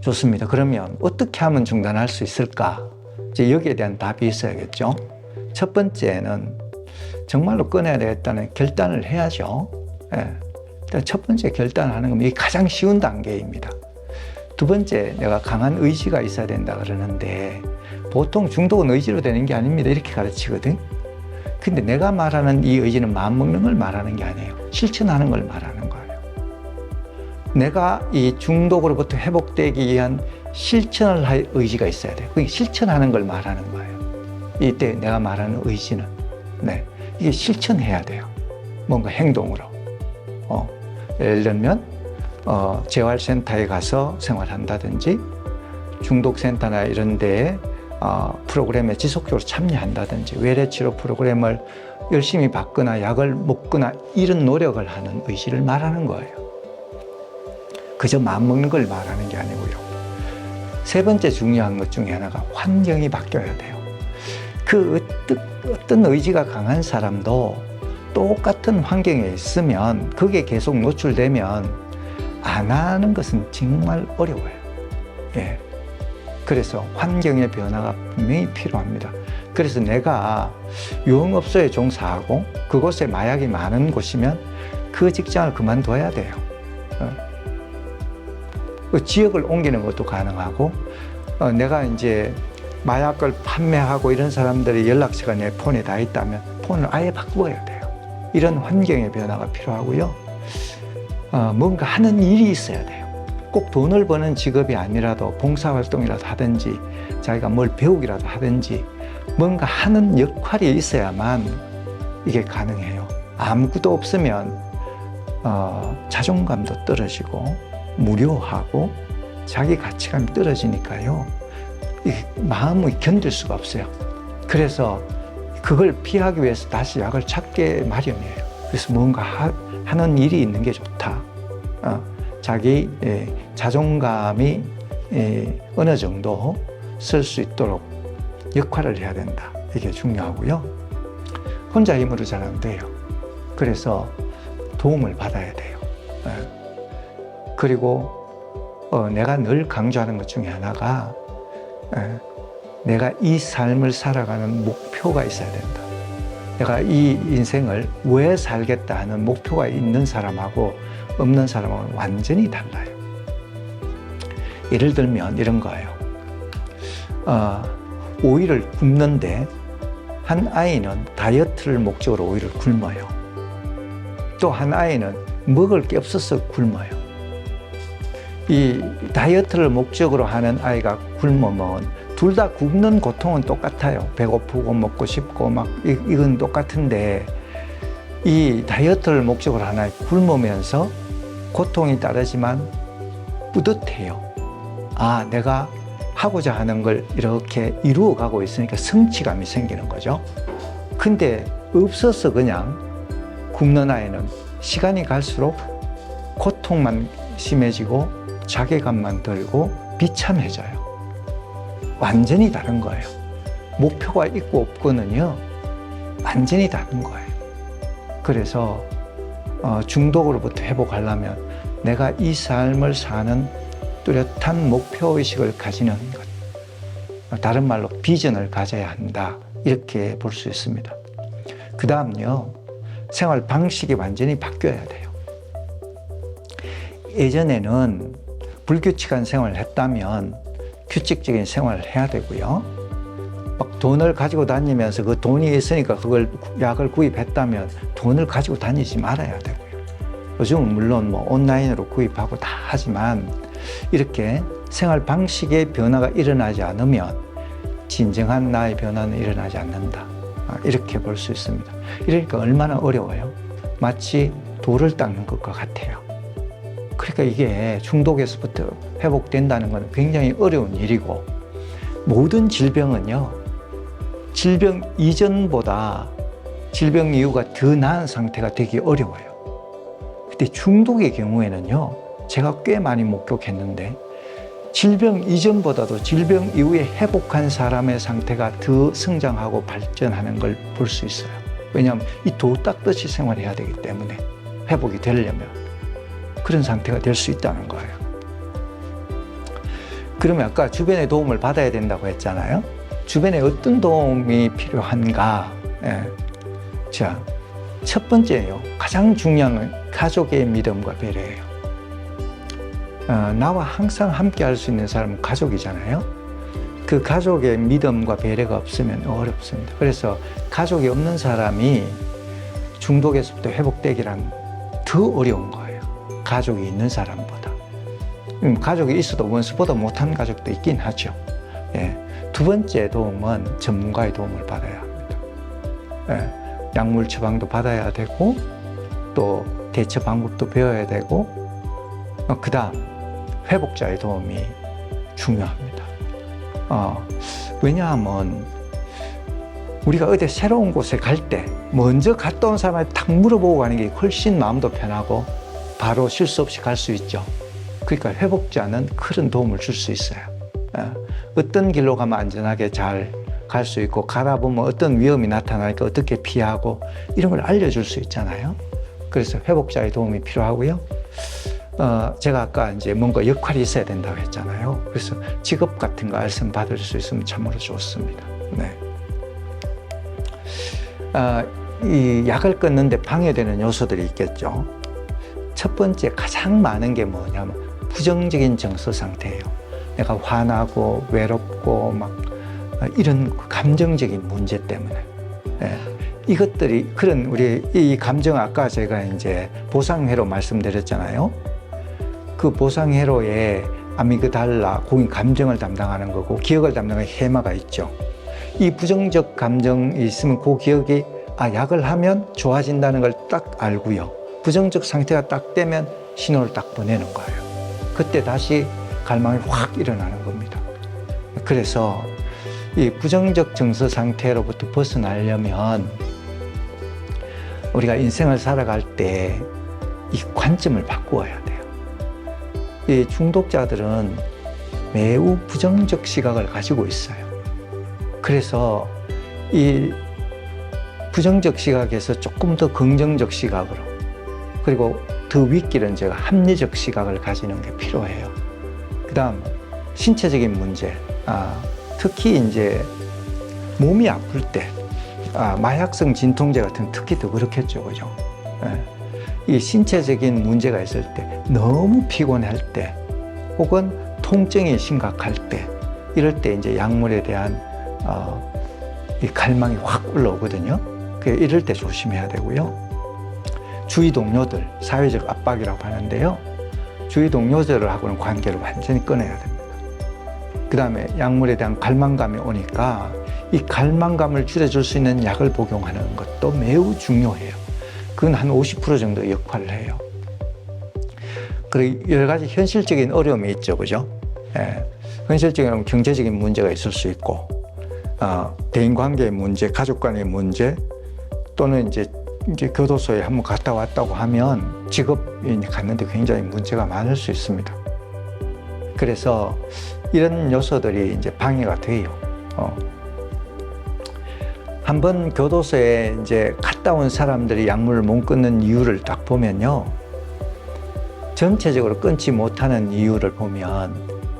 좋습니다. 그러면 어떻게 하면 중단할 수 있을까? 이제 여기에 대한 답이 있어야겠죠. 첫 번째는 정말로 끊어야 되겠다는 결단을 해야죠. 예. 일단 첫 번째 결단하는 건 이게 가장 쉬운 단계입니다. 두 번째, 내가 강한 의지가 있어야 된다 그러는데 보통 중독은 의지로 되는 게 아닙니다. 이렇게 가르치거든. 근데 내가 말하는 이 의지는 마음먹는 걸 말하는 게 아니에요. 실천하는 걸 말하는 거예요. 내가 이 중독으로부터 회복되기 위한 실천을 할 의지가 있어야 돼요. 그게 실천하는 걸 말하는 거예요. 이때 내가 말하는 의지는 이게 실천해야 돼요. 뭔가 행동으로. 예를 들면 재활센터에 가서 생활한다든지 중독센터나 이런 데에 프로그램에 지속적으로 참여한다든지 외래치료 프로그램을 열심히 받거나 약을 먹거나 이런 노력을 하는 의지를 말하는 거예요. 그저 마음먹는 걸 말하는 게 아니고요. 세 번째 중요한 것 중에 하나가 환경이 바뀌어야 돼요. 그 어떤 의지가 강한 사람도 똑같은 환경에 있으면 그게 계속 노출되면 안 하는 것은 정말 어려워요. 예. 그래서 환경의 변화가 분명히 필요합니다. 그래서 내가 유흥업소에 종사하고 그곳에 마약이 많은 곳이면 그 직장을 그만둬야 돼요. 그 지역을 옮기는 것도 가능하고 내가 이제 마약을 판매하고 이런 사람들의 연락처가 내 폰에 다 있다면 폰을 아예 바꿔야 돼요. 이런 환경의 변화가 필요하고요. 뭔가 하는 일이 있어야 돼요. 꼭 돈을 버는 직업이 아니라도 봉사활동이라도 하든지 자기가 뭘 배우기라도 하든지 뭔가 하는 역할이 있어야만 이게 가능해요. 아무것도 없으면 자존감도 떨어지고 무료하고 자기 가치감이 떨어지니까요. 마음이 견딜 수가 없어요. 그래서 그걸 피하기 위해서 다시 약을 찾게 마련이에요. 그래서 뭔가 하는 일이 있는 게 좋다. 자기 자존감이 어느 정도 쓸 수 있도록 역할을 해야 된다. 이게 중요하고요. 혼자 힘으로 잘 안 돼요. 그래서 도움을 받아야 돼요. 그리고 내가 늘 강조하는 것 중에 하나가 내가 이 삶을 살아가는 목표가 있어야 된다. 내가 이 인생을 왜 살겠다 하는 목표가 있는 사람하고 없는 사람하고는 완전히 달라요. 예를 들면 이런 거예요. 오이를 굽는데 한 아이는 다이어트를 목적으로 오이를 굶어요. 또 한 아이는 먹을 게 없어서 굶어요. 이 다이어트를 목적으로 하는 아이가 굶으면 둘 다 굶는 고통은 똑같아요. 배고프고 먹고 싶고 막 이건 똑같은데 이 다이어트를 목적으로 하나 굶으면서 고통이 따르지만 뿌듯해요. 아, 내가 하고자 하는 걸 이렇게 이루어가고 있으니까 성취감이 생기는 거죠. 근데 없어서 그냥 굶는 아이는 시간이 갈수록 고통만 심해지고 자괴감만 들고 비참해져요. 완전히 다른 거예요. 목표가 있고 없고는요, 완전히 다른 거예요. 그래서 중독으로부터 회복하려면 내가 이 삶을 사는 뚜렷한 목표의식을 가지는 것, 다른 말로 비전을 가져야 한다, 이렇게 볼 수 있습니다. 그 다음요, 생활 방식이 완전히 바뀌어야 돼요. 예전에는 불규칙한 생활을 했다면 규칙적인 생활을 해야 되고요. 막 돈을 가지고 다니면서 그 돈이 있으니까 그걸 약을 구입했다면 돈을 가지고 다니지 말아야 되고요. 요즘은 물론 뭐 온라인으로 구입하고 다 하지만 이렇게 생활 방식의 변화가 일어나지 않으면 진정한 나의 변화는 일어나지 않는다. 이렇게 볼 수 있습니다. 이러니까 얼마나 어려워요. 마치 돌을 닦는 것과 같아요. 그러니까 이게 중독에서부터 회복된다는 건 굉장히 어려운 일이고, 모든 질병은요, 질병 이전보다 질병 이후가 더 나은 상태가 되기 어려워요. 근데 중독의 경우에는요, 제가 꽤 많이 목격했는데 질병 이전보다도 질병 이후에 회복한 사람의 상태가 더 성장하고 발전하는 걸 볼 수 있어요. 왜냐하면 이 도 닦듯이 생활해야 되기 때문에 회복이 되려면 그런 상태가 될 수 있다는 거예요. 그러면 아까 주변의 도움을 받아야 된다고 했잖아요. 주변에 어떤 도움이 필요한가? 예. 자, 첫 번째요. 가장 중요한 건 가족의 믿음과 배려예요. 나와 항상 함께 할 수 있는 사람은 가족이잖아요. 그 가족의 믿음과 배려가 없으면 어렵습니다. 그래서 가족이 없는 사람이 중독에서부터 회복되기란 더 어려운 거예요. 가족이 있는 사람보다. 가족이 있어도 원수보다 못한 가족도 있긴 하죠. 예. 두 번째 도움은 전문가의 도움을 받아야 합니다. 예. 약물 처방도 받아야 되고 또 대처 방법도 배워야 되고 그 다음 회복자의 도움이 중요합니다. 왜냐하면 우리가 어디 새로운 곳에 갈 때 먼저 갔다 온 사람한테 딱 물어보고 가는 게 훨씬 마음도 편하고 바로 실수 없이 갈 수 있죠. 그러니까 회복자는 그런 도움을 줄 수 있어요. 어떤 길로 가면 안전하게 잘 갈 수 있고 가다 보면 어떤 위험이 나타나니까 어떻게 피하고 이런 걸 알려줄 수 있잖아요. 그래서 회복자의 도움이 필요하고요. 제가 아까 이제 뭔가 역할이 있어야 된다고 했잖아요. 그래서 직업 같은 거 알선 받을 수 있으면 참으로 좋습니다. 네. 이 약을 끊는데 방해되는 요소들이 있겠죠. 첫 번째 가장 많은 게 뭐냐면 부정적인 정서 상태예요. 내가 화나고 외롭고 막 이런 감정적인 문제 때문에. 예. 이것들이 그런 우리 이 감정 아까 제가 이제 보상회로 말씀드렸잖아요. 그 보상회로에 아미그달라, 거긴 감정을 담당하는 거고 기억을 담당하는 해마가 있죠. 이 부정적 감정이 있으면 그 기억이 약을 하면 좋아진다는 걸 딱 알고요. 부정적 상태가 딱 되면 신호를 딱 보내는 거예요. 그때 다시 갈망이 확 일어나는 겁니다. 그래서 이 부정적 정서 상태로부터 벗어나려면 우리가 인생을 살아갈 때 이 관점을 바꾸어야 돼요. 이 중독자들은 매우 부정적 시각을 가지고 있어요. 그래서 이 부정적 시각에서 조금 더 긍정적 시각으로 그리고 더 윗길은 제가 합리적 시각을 가지는 게 필요해요. 그 다음 신체적인 문제, 특히 이제 몸이 아플 때 마약성 진통제 같은 특히 더 그렇겠죠, 그죠? 이 신체적인 문제가 있을 때 너무 피곤할 때 혹은 통증이 심각할 때 이럴 때 이제 약물에 대한 이 갈망이 확 올라오거든요. 이럴 때 조심해야 되고요. 주위 동료들, 사회적 압박이라고 하는데요. 주위 동료들하고는 관계를 완전히 끊어야 됩니다. 그 다음에 약물에 대한 갈망감이 오니까 이 갈망감을 줄여줄 수 있는 약을 복용하는 것도 매우 중요해요. 그건 한 50% 정도 역할을 해요. 그리고 여러 가지 현실적인 어려움이 있죠, 그죠? 예. 현실적인 경제적인 문제가 있을 수 있고, 대인관계의 문제, 가족 간의 문제, 또는 이제 교도소에 한번 갔다 왔다고 하면 직업이 갔는데 굉장히 문제가 많을 수 있습니다. 그래서 이런 요소들이 이제 방해가 돼요. 한번 교도소에 이제 갔다 온 사람들이 약물을 못 끊는 이유를 딱 보면요. 전체적으로 끊지 못하는 이유를 보면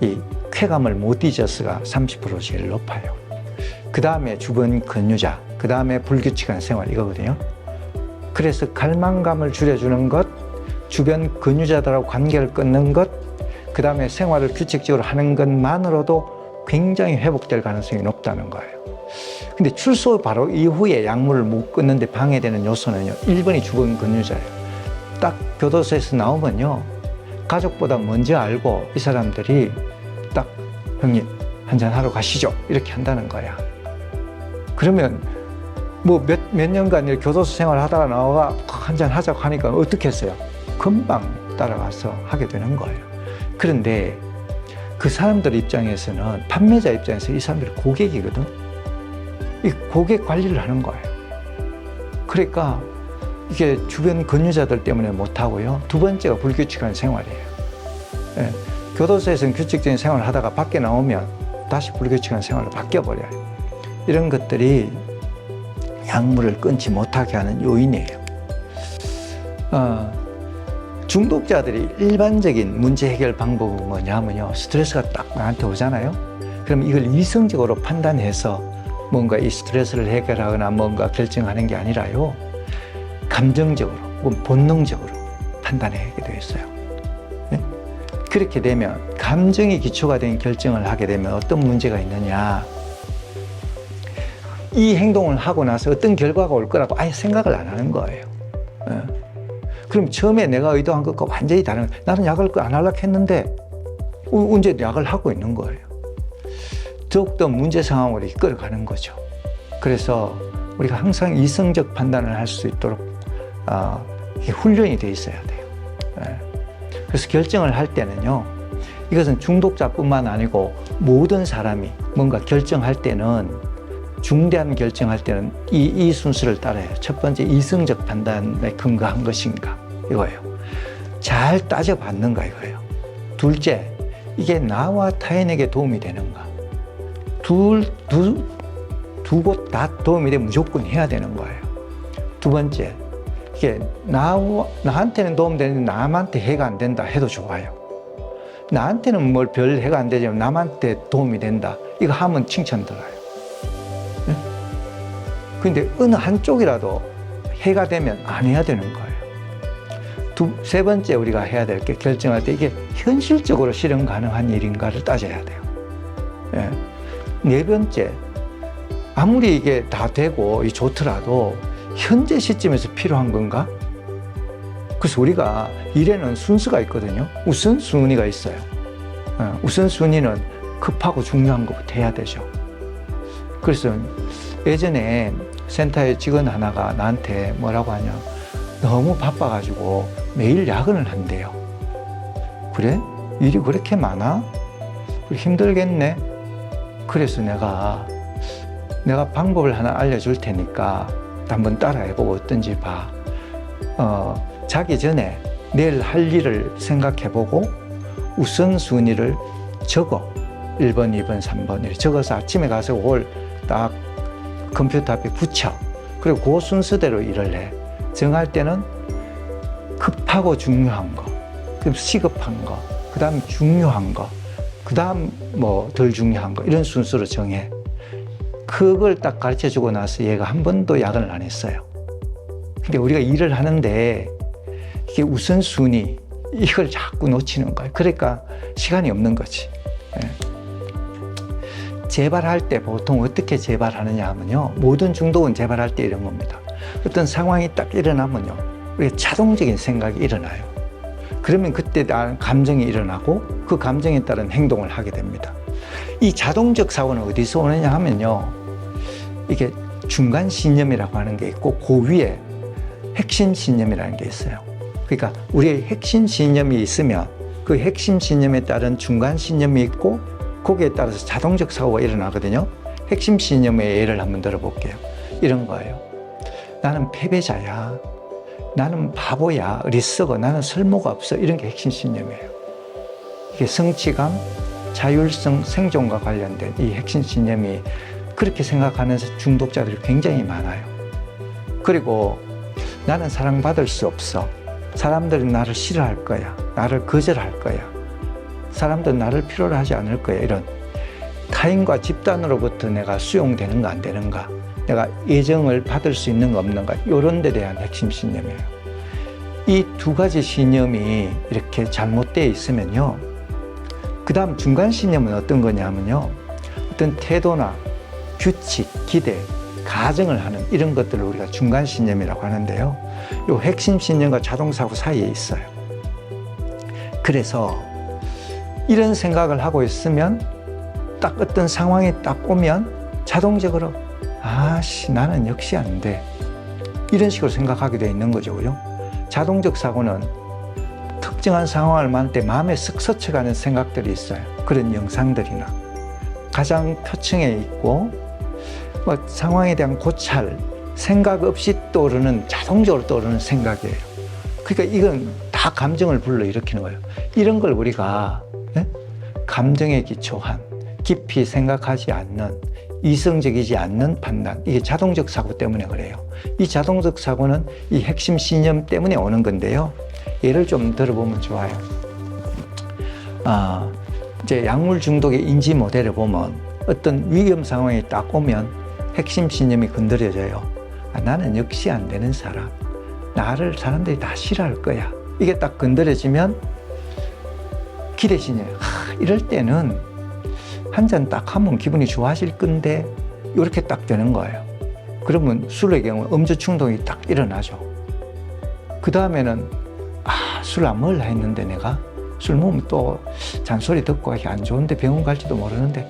이 쾌감을 못 잊어서가 30% 제일 높아요. 그 다음에 주변 권유자, 그 다음에 불규칙한 생활 이거거든요. 그래서 갈망감을 줄여주는 것, 주변 권유자들하고 관계를 끊는 것, 그 다음에 생활을 규칙적으로 하는 것만으로도 굉장히 회복될 가능성이 높다는 거예요. 근데 출소 바로 이후에 약물을 못 끊는데 방해되는 요소는요, 1번이 주변 권유자예요. 딱 교도소에서 나오면요, 가족보다 먼저 알고 이 사람들이 딱 형님 한잔하러 가시죠 이렇게 한다는 거야. 그러면 뭐 몇 년간 이렇게 교도소 생활을 하다가 나와 한잔 하자고 하니까 어떻게 했어요? 금방 따라가서 하게 되는 거예요. 그런데 그 사람들 입장에서는, 판매자 입장에서 이 사람들이 고객이거든. 이 고객 관리를 하는 거예요. 그러니까 이게 주변 권유자들 때문에 못하고요. 두 번째가 불규칙한 생활이에요. 예. 교도소에서는 규칙적인 생활을 하다가 밖에 나오면 다시 불규칙한 생활로 바뀌어버려요. 이런 것들이 약물을 끊지 못하게 하는 요인이에요. 중독자들이 일반적인 문제 해결 방법은 뭐냐면요. 스트레스가 딱 나한테 오잖아요. 그럼 이걸 이성적으로 판단해서 뭔가 이 스트레스를 해결하거나 뭔가 결정하는 게 아니라요. 감정적으로, 본능적으로 판단하게 되어 있어요. 네? 그렇게 되면 감정이 기초가 된 결정을 하게 되면 어떤 문제가 있느냐. 이 행동을 하고 나서 어떤 결과가 올 거라고 아예 생각을 안 하는 거예요. 네? 그럼 처음에 내가 의도한 것과 완전히 다른, 나는 약을 안 하려고 했는데 언제 약을 하고 있는 거예요. 더욱더 문제 상황으로 이끌어가는 거죠. 그래서 우리가 항상 이성적 판단을 할 수 있도록 훈련이 돼 있어야 돼요. 그래서 결정을 할 때는요, 이것은 중독자뿐만 아니고 모든 사람이 뭔가 결정할 때는, 중대한 결정할 때는 이 순서를 따라요. 첫 번째, 이성적 판단에 근거한 것인가, 이거예요. 잘 따져봤는가, 이거예요. 둘째, 이게 나와 타인에게 도움이 되는가. 두 곳 다 도움이 되면 무조건 해야 되는 거예요. 두 번째, 이게 나한테는 도움되는데 남한테 해가 안 된다 해도 좋아요. 나한테는 뭘 별 해가 안 되지만 남한테 도움이 된다, 이거 하면 칭찬 들어요. 네? 근데 어느 한쪽이라도 해가 되면 안 해야 되는 거예요. 세 번째 우리가 해야 될 게, 결정할 때 이게 현실적으로 실현 가능한 일인가를 따져야 돼요. 네. 네 번째, 아무리 이게 다 되고 좋더라도 현재 시점에서 필요한 건가? 그래서 우리가 일에는 순서가 있거든요. 우선순위가 있어요. 우선순위는 급하고 중요한 것부터 해야 되죠. 그래서 예전에 센터의 직원 하나가 나한테 뭐라고 하냐, 너무 바빠가지고 매일 야근을 한대요. 그래? 일이 그렇게 많아? 힘들겠네? 그래서 내가 방법을 하나 알려줄 테니까 한번 따라해보고 어떤지 봐. 자기 전에 내일 할 일을 생각해보고 우선순위를 적어. 1번, 2번, 3번 이렇게 적어서 아침에 가서 그걸 딱 컴퓨터 앞에 붙여. 그리고 그 순서대로 일을 해. 정할 때는 급하고 중요한 거, 그럼 시급한 거, 그 다음 중요한 거, 그 다음 뭐 덜 중요한 거, 이런 순서로 정해. 그걸 딱 가르쳐 주고 나서 얘가 한 번도 야근을 안 했어요. 근데 우리가 일을 하는데 이게 우선순위, 이걸 자꾸 놓치는 거예요. 그러니까 시간이 없는 거지. 재발할 때 보통 어떻게 재발하느냐 하면요, 모든 중독은 재발할 때 이런 겁니다. 어떤 상황이 딱 일어나면요, 우리가 자동적인 생각이 일어나요. 그러면 그때 대한 감정이 일어나고 그 감정에 따른 행동을 하게 됩니다. 이 자동적 사고는 어디서 오느냐 하면요, 이게 중간 신념이라고 하는 게 있고 그 위에 핵심 신념이라는 게 있어요. 그러니까 우리의 핵심 신념이 있으면 그 핵심 신념에 따른 중간 신념이 있고 거기에 따라서 자동적 사고가 일어나거든요. 핵심 신념의 예를 한번 들어볼게요. 이런 거예요. 나는 패배자야. 나는 바보야. 어리석어. 나는 쓸모가 없어. 이런 게 핵심 신념이에요. 이게 성취감, 자율성, 생존과 관련된 이 핵심 신념이, 그렇게 생각하는 중독자들이 굉장히 많아요. 그리고 나는 사랑받을 수 없어. 사람들이 나를 싫어할 거야. 나를 거절할 거야. 사람들은 나를 필요로 하지 않을 거야. 이런 타인과 집단으로부터 내가 수용되는가 안 되는가, 내가 애정을 받을 수 있는가 없는가, 이런 데 대한 핵심 신념이에요. 이 두 가지 신념이 이렇게 잘못되어 있으면요, 그 다음 중간 신념은 어떤 거냐면요, 어떤 태도나 규칙, 기대, 가정을 하는 이런 것들을 우리가 중간 신념이라고 하는데요, 이 핵심 신념과 자동사고 사이에 있어요. 그래서 이런 생각을 하고 있으면 딱 어떤 상황이 딱 오면 자동적으로 아씨, 나는 역시 안 돼, 이런 식으로 생각하게 되어 있는 거죠. 그죠? 자동적 사고는 특정한 상황을 만날 때 마음에 쓱 스쳐가는 생각들이 있어요. 그런 영상들이나 가장 표층에 있고 뭐 상황에 대한 고찰, 생각 없이 떠오르는, 자동적으로 떠오르는 생각이에요. 그러니까 이건 다 감정을 불러일으키는 거예요. 이런 걸 우리가 감정에 기초한, 깊이 생각하지 않는, 이성적이지 않는 판단, 이게 자동적 사고 때문에 그래요. 이 자동적 사고는 이 핵심 신념 때문에 오는 건데요, 예를 좀 들어보면 좋아요. 이제 약물 중독의 인지 모델을 보면 어떤 위험 상황이 딱 오면 핵심 신념이 건드려져요. 나는 역시 안 되는 사람. 나를 사람들이 다 싫어할 거야. 이게 딱 건드려지면 기대 신념. 이럴 때는 한 잔 딱 하면 기분이 좋아질 건데 이렇게 딱 되는 거예요. 그러면 술의 경우 음주 충동이 딱 일어나죠. 그 다음에는 술 안 먹으려 했는데 내가 술 먹으면 또 잔소리 듣고 이게 안 좋은데 병원 갈지도 모르는데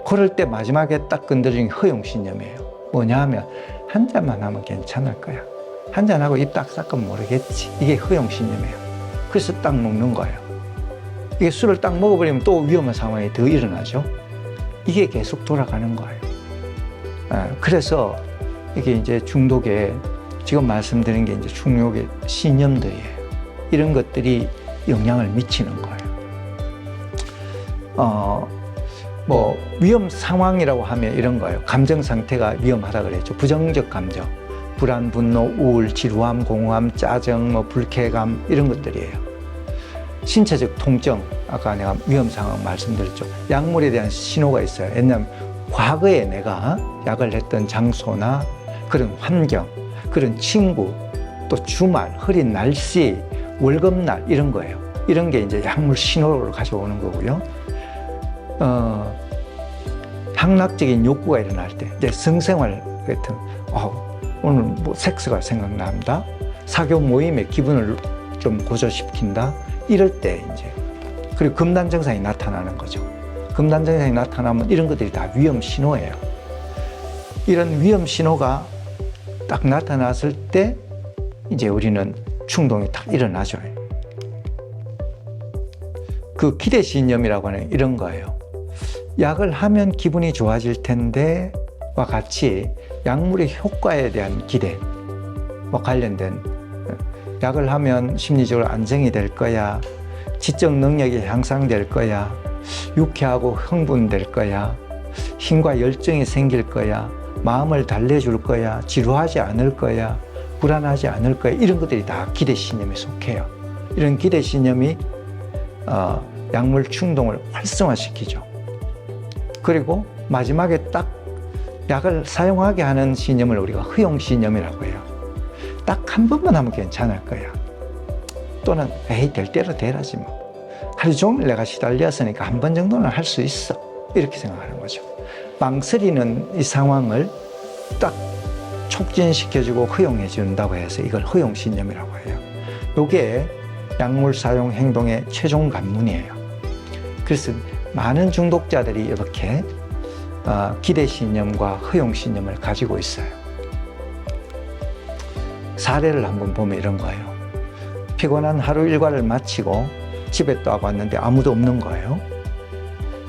그럴 때 마지막에 딱 건드리는 게 허용신념이에요. 뭐냐 하면 한 잔만 하면 괜찮을 거야. 한 잔하고 입 딱 닦으면 모르겠지. 이게 허용신념이에요. 그래서 딱 먹는 거예요. 이게 술을 딱 먹어버리면 또 위험한 상황이 더 일어나죠. 이게 계속 돌아가는 거예요. 그래서 이게 이제 중독에 지금 말씀드린 게 이제 중독의 신념들이에요. 이런 것들이 영향을 미치는 거예요. 위험 상황이라고 하면 이런 거예요. 감정 상태가 위험하다 그랬죠. 부정적 감정, 불안, 분노, 우울, 지루함, 공허함, 짜증, 불쾌감 이런 것들이에요. 신체적 통증, 아까 내가 위험 상황 말씀드렸죠. 약물에 대한 신호가 있어요. 왜냐하면 과거에 내가 약을 했던 장소나 그런 환경, 그런 친구, 또 주말, 흐린 날씨, 월급날 이런 거예요. 이런 게 이제 약물 신호를 가져오는 거고요. 향락적인 욕구가 일어날 때, 이제 성생활 같은, 오늘 뭐 섹스가 생각납니다. 사교 모임의 기분을 좀 고조시킨다. 이럴 때 이제, 그리고 금단 증상이 나타나는 거죠. 금단 증상이 나타나면 이런 것들이 다 위험 신호예요. 이런 위험 신호가 딱 나타났을 때 이제 우리는 충동이 딱 일어나죠. 그 기대 신념이라고 하는 이런 거예요. 약을 하면 기분이 좋아질 텐데 와 같이 약물의 효과에 대한 기대와 관련된 약을 하면 심리적으로 안정이 될 거야, 지적 능력이 향상될 거야, 유쾌하고 흥분될 거야, 힘과 열정이 생길 거야, 마음을 달래줄 거야, 지루하지 않을 거야, 불안하지 않을 거야. 이런 것들이 다 기대 신념에 속해요. 이런 기대 신념이 약물 충동을 활성화시키죠. 그리고 마지막에 딱 약을 사용하게 하는 신념을 우리가 허용 신념이라고 해요. 딱 한 번만 하면 괜찮을 거야. 또는 에이 될 대로 되라지 뭐. 하루 종일 내가 시달렸으니까 한 번 정도는 할 수 있어. 이렇게 생각하는 거죠. 망설이는 이 상황을 딱 촉진시켜주고 허용해 준다고 해서 이걸 허용 신념이라고 해요. 이게 약물 사용 행동의 최종 관문이에요. 그래서 많은 중독자들이 이렇게 기대 신념과 허용 신념을 가지고 있어요. 사례를 한번 보면 이런 거예요. 피곤한 하루 일과를 마치고 집에 딱 왔는데 아무도 없는 거예요.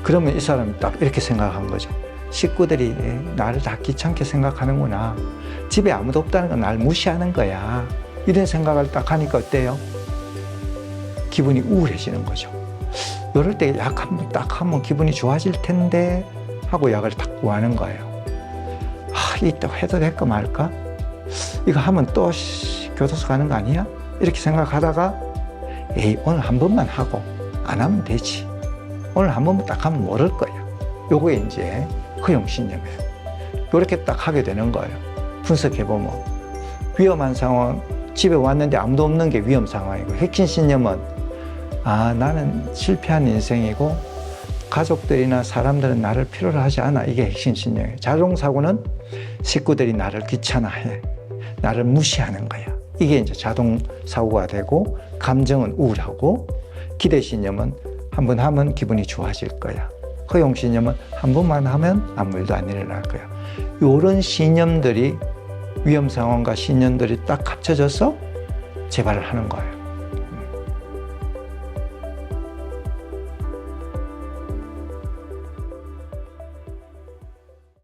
그러면 이 사람이 딱 이렇게 생각한 거죠. 식구들이 나를 다 귀찮게 생각하는구나. 집에 아무도 없다는 건 날 무시하는 거야. 이런 생각을 딱 하니까 어때요? 기분이 우울해지는 거죠. 이럴 때 약 한 번 딱 하면 기분이 좋아질 텐데 하고 약을 딱 구하는 거예요. 이따 해도 될까 말까? 이거 하면 또 교도소 가는 거 아니야? 이렇게 생각하다가 에이 오늘 한 번만 하고 안 하면 되지. 오늘 한 번만 딱 하면 모를 거야. 요거에 이제 허용신념이에요. 이렇게 딱 하게 되는 거예요. 분석해보면 위험한 상황, 집에 왔는데 아무도 없는 게 위험 상황이고, 핵심 신념은 나는 실패한 인생이고 가족들이나 사람들은 나를 필요로 하지 않아. 이게 핵심 신념이에요. 자동사고는 식구들이 나를 귀찮아해, 나를 무시하는 거야. 이게 이제 자동사고가 되고, 감정은 우울하고, 기대신념은 한 번 하면 기분이 좋아질 거야. 허용신념은 한 번만 하면 아무 일도 안 일어날 거야. 이런 신념들이, 위험 상황과 신념들이 딱 합쳐져서 재발을 하는 거예요.